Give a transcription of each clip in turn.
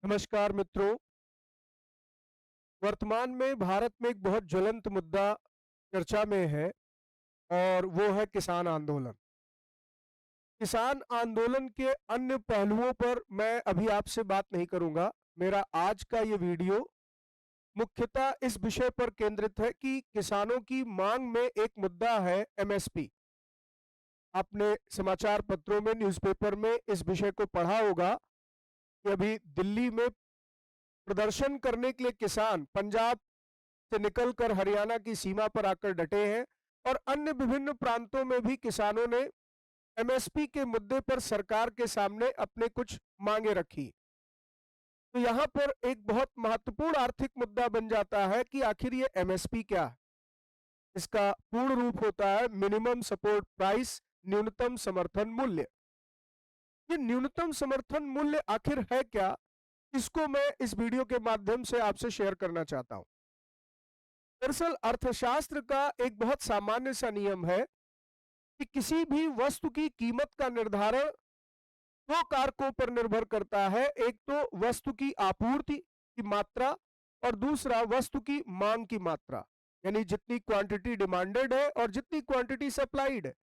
नमस्कार मित्रों। वर्तमान में भारत में एक बहुत ज्वलंत मुद्दा चर्चा में है और वो है किसान आंदोलन। किसान आंदोलन के अन्य पहलुओं पर मैं अभी आपसे बात नहीं करूंगा। मेरा आज का ये वीडियो मुख्यतः इस विषय पर केंद्रित है कि किसानों की मांग में एक मुद्दा है एमएसपी। आपने समाचार पत्रों में, न्यूज़पेपर में इस विषय को पढ़ा होगा कि अभी दिल्ली में प्रदर्शन करने के लिए किसान पंजाब से निकलकर हरियाणा की सीमा पर आकर डटे हैं और अन्य विभिन्न प्रांतों में भी किसानों ने एमएसपी के मुद्दे पर सरकार के सामने अपने कुछ मांगे रखी। तो यहां पर एक बहुत महत्वपूर्ण आर्थिक मुद्दा बन जाता है कि आखिर ये एमएसपी क्या है। इसका पूर्ण रूप होता है मिनिमम सपोर्ट प्राइस, न्यूनतम समर्थन मूल्य। ये न्यूनतम समर्थन मूल्य आखिर है क्या, इसको मैं इस वीडियो के माध्यम से आपसे शेयर करना चाहता हूं। दरअसल अर्थशास्त्र का एक बहुत सामान्य सा नियम है कि किसी भी वस्तु की कीमत का निर्धारण दो कारकों पर निर्भर करता है। एक तो वस्तु की आपूर्ति की मात्रा और दूसरा वस्तु की मांग की मात्रा, यानी जितनी क्वांटिटी डिमांडेड है और जितनी क्वांटिटी सप्लाइड है।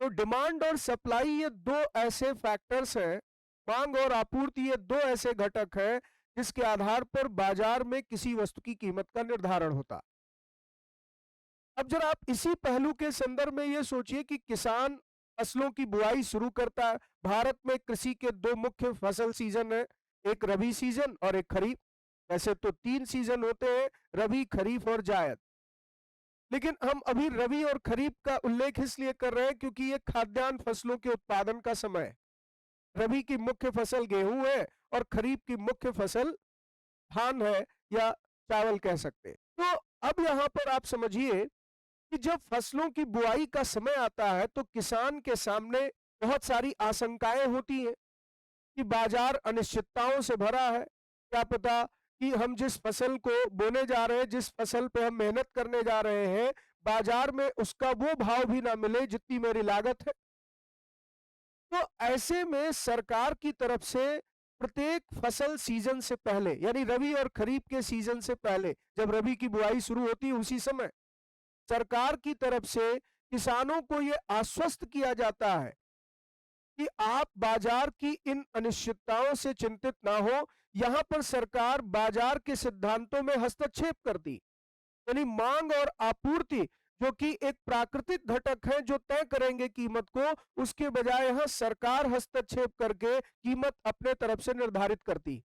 तो डिमांड और सप्लाई ये दो ऐसे फैक्टर्स हैं, मांग और आपूर्ति ये दो ऐसे घटक हैं जिसके आधार पर बाजार में किसी वस्तु की कीमत का निर्धारण होता है। अब जरा आप इसी पहलू के संदर्भ में ये सोचिए कि किसान फसलों की बुआई शुरू करता है। भारत में कृषि के दो मुख्य फसल सीजन है, एक रबी सीजन और एक खरीफ। वैसे तो तीन सीजन होते हैं, रबी, खरीफ और जायद। लेकिन हम अभी रबी और खरीफ का उल्लेख इसलिए कर रहे हैं क्योंकि ये खाद्यान्न फसलों के उत्पादन का समय है। रबी की मुख्य फसल गेहूं है और खरीफ की मुख्य फसल धान है या चावल कह सकते हैं। तो अब यहां पर आप समझिए कि जब फसलों की बुआई का समय आता है तो किसान के सामने बहुत सारी आशंकाएं होती हैं कि बाजार अनिश्चितताओं से भरा है। क्या पता कि हम जिस फसल को बोने जा रहे हैं, जिस फसल पे हम मेहनत करने जा रहे हैं, बाजार में उसका वो भाव भी ना मिले जितनी मेरी लागत है। तो ऐसे में सरकार की तरफ से प्रत्येक फसल सीजन से पहले, यानी रबी और खरीफ के सीजन से पहले, जब रबी की बुआई शुरू होती है उसी समय सरकार की तरफ से किसानों को यह आश्वस्त किया जाता है कि आप बाजार की इन अनिश्चितताओं से चिंतित ना हो। यहां पर सरकार बाजार के सिद्धांतों में हस्तक्षेप करती, यानी मांग और आपूर्ति जो कि एक प्राकृतिक घटक है जो तय करेंगे कीमत को, उसके बजाय यहां सरकार हस्तक्षेप करके कीमत अपने तरफ से निर्धारित करती।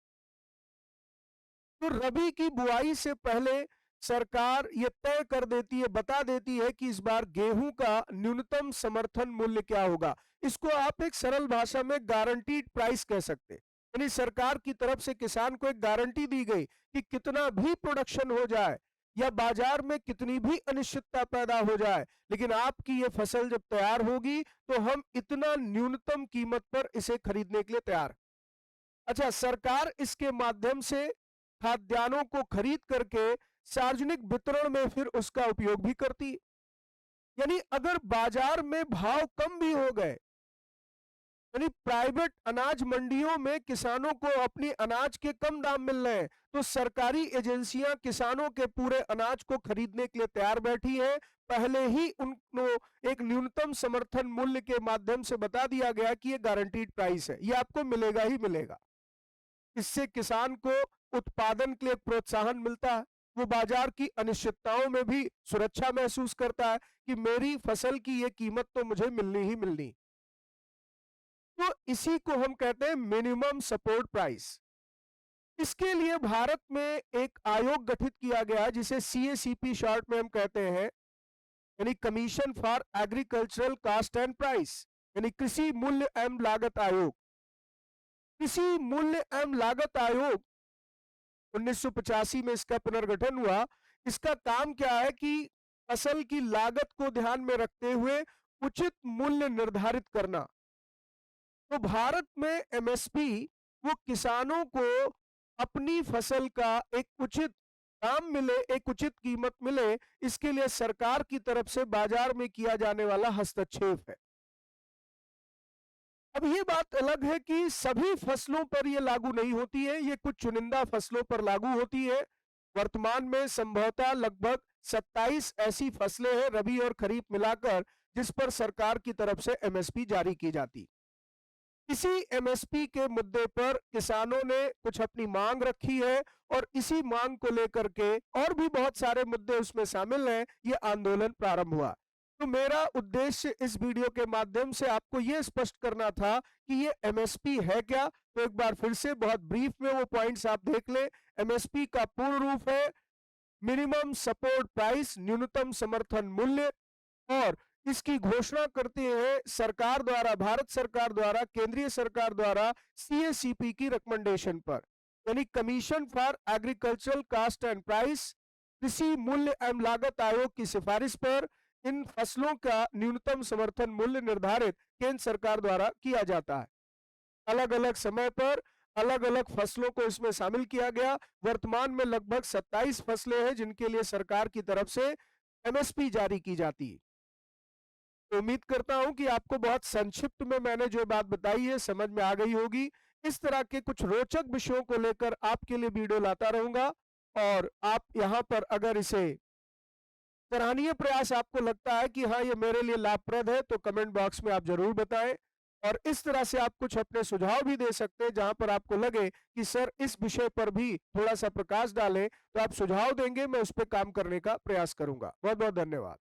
तो रबी की बुआई से पहले सरकार ये तय कर देती है, बता देती है कि इस बार गेहूं का न्यूनतम समर्थन मूल्य क्या होगा। इसको आप एक सरल भाषा में गारंटीड प्राइस कह सकते हैं। यानी सरकार की तरफ से किसान को एक गारंटी दी गई कि कितना भी प्रोडक्शन हो जाए या बाजार में कितनी भी अनिश्चितता पैदा हो जाए, लेकिन आपकी ये फसल जब तैयार होगी तो हम इतना न्यूनतम कीमत पर इसे खरीदने के लिए तैयार हैं। अच्छा, सरकार इसके माध्यम से खाद्यान्नों को खरीद करके सार्वजनिक वितरण में फिर उसका उपयोग भी करती है। यानी अगर बाजार में भाव कम भी हो गए, यानी प्राइवेट अनाज मंडियों में किसानों को अपनी अनाज के कम दाम मिल रहे हैं, तो सरकारी एजेंसियां किसानों के पूरे अनाज को खरीदने के लिए तैयार बैठी हैं। पहले ही उनको एक न्यूनतम समर्थन मूल्य के माध्यम से बता दिया गया कि ये गारंटीड प्राइस है, ये आपको मिलेगा ही मिलेगा। इससे किसान को उत्पादन के लिए प्रोत्साहन मिलता है। वो बाजार की अनिश्चितताओं में भी सुरक्षा महसूस करता है कि मेरी फसल की ये कीमत तो मुझे मिलनी ही मिलनी। तो इसी को हम कहते हैं मिनिमम सपोर्ट प्राइस। इसके लिए भारत में एक आयोग गठित किया गया जिसे सीएसीपी शॉर्ट में हम कहते हैं, यानी commission for agricultural cost and price, यानी कृषि मूल्य एवं लागत आयोग। कृषि मूल्य एवं लागत आयोग 1985 में इसका पुनर्गठन हुआ। इसका काम क्या है कि फसल की लागत को ध्यान में रखते हुए उचित मूल्य निर्धारित करना। तो भारत में एमएसपी वो किसानों को अपनी फसल का एक उचित दाम मिले, एक उचित कीमत मिले, इसके लिए सरकार की तरफ से बाजार में किया जाने वाला हस्तक्षेप है। अब ये बात अलग है कि सभी फसलों पर ये लागू नहीं होती है, ये कुछ चुनिंदा फसलों पर लागू होती है। वर्तमान में संभवतः लगभग 27 ऐसी फसलें हैं रबी और खरीफ मिलाकर जिस पर सरकार की तरफ से एमएसपी जारी की जाती। इसी एमएसपी के मुद्दे पर किसानों ने कुछ अपनी मांग रखी है और इसी मांग को लेकर के और भी बहुत सारे मुद्दे उसमें शामिल हैं, ये आंदोलन प्रारंभ हुआ। तो मेरा उद्देश्य इस वीडियो के माध्यम से आपको ये स्पष्ट करना था कि ये एमएसपी है क्या। तो एक बार फिर से बहुत ब्रीफ में वो पॉइंट्स आप देख लें। एमएसपी का पूर्ण रूप है मिनिमम सपोर्ट प्राइस, न्यूनतम समर्थन मूल्य, और इसकी घोषणा करते हैं सरकार द्वारा, भारत सरकार द्वारा, केंद्रीय सरकार द्वारा सीएसीपी की रिकमेंडेशन पर, यानी commission for agricultural cost and price, कृषि मूल्य एवं लागत आयोग की सिफारिश पर इन फसलों का न्यूनतम समर्थन मूल्य निर्धारित केंद्र सरकार द्वारा किया जाता है। अलग अलग समय पर अलग अलग फसलों को इसमें शामिल किया गया। वर्तमान में लगभग 27 फसलें हैं जिनके लिए सरकार की तरफ से एमएसपी जारी की जाती है। तो उम्मीद करता हूं कि आपको बहुत संक्षिप्त में मैंने जो बात बताई है समझ में आ गई होगी। इस तरह के कुछ रोचक विषयों को लेकर आपके लिए वीडियो लाता रहूंगा, और आप यहां पर अगर इसे सराहनीय प्रयास आपको लगता है कि हाँ ये मेरे लिए लाभप्रद है तो कमेंट बॉक्स में आप जरूर बताएं। और इस तरह से आप कुछ अपने सुझाव भी दे सकते हैं जहां पर आपको लगे कि सर इस विषय पर भी थोड़ा सा प्रकाश डालें, तो आप सुझाव देंगे, मैं उस पर काम करने का प्रयास करूंगा। बहुत बहुत धन्यवाद।